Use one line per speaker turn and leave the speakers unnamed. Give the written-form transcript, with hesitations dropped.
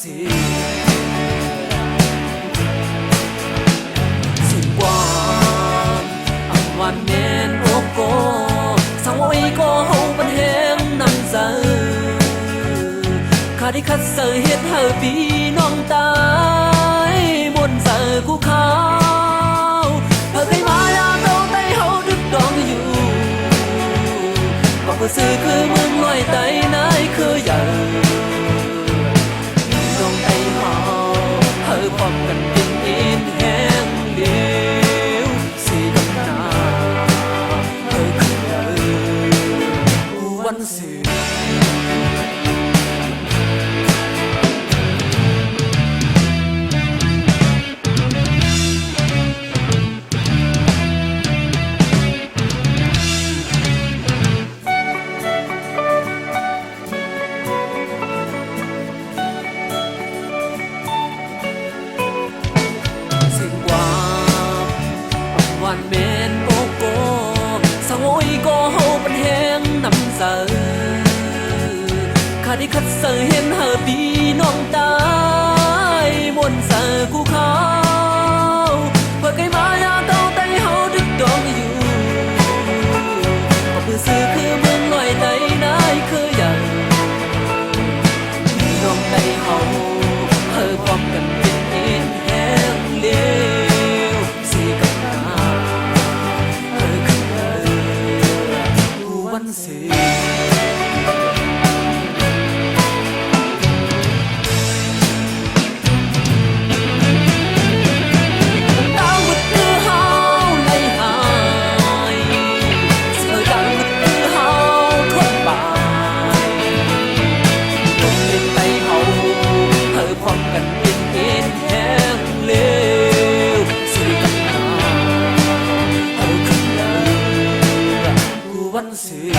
สิสิความอันวันแมนโอโกสังว่าอีโกเฮาบันแหงนำเสอข้าได้คัดเสอเฮ็ดเฮาปีน้องตายบนเสอกูเขาเฮาเคยมาอยากเอาแต่เฮาดึกดองอยู่บอกว่าซื้อคือมึงลอยไตนายคือใหญ่น้องไตเฮาเฮาพร้อมกันเป็นอินแห้งเดียวสีดำนาเฮาคือใหญ่กูวันสิวันเมนโอโกสังโอยโกเฮาเป็นแหงนำเสอข้าได้คัดเสอเห็นเฮาปีน้องตายบนเสอกูเขาเพื่อไกลมาอยากเอาแต่เฮาดึกดองอยู่ก็เพื่อซื้อคือเมืองลอยไตนายคืออย่างน้องไตเฮาเฮาพร้อมกันเป็นอินแห้งเลี้ยวสีกับวันสิดาวมืดคือเฮาไหลหายเสือดาวมืดคือเฮาทนบายตกเป็นไตเฮาเฮาพร้อมกันเป็นอินแห้งเลวสิกับหาเฮาคือเลิกกูวันสิ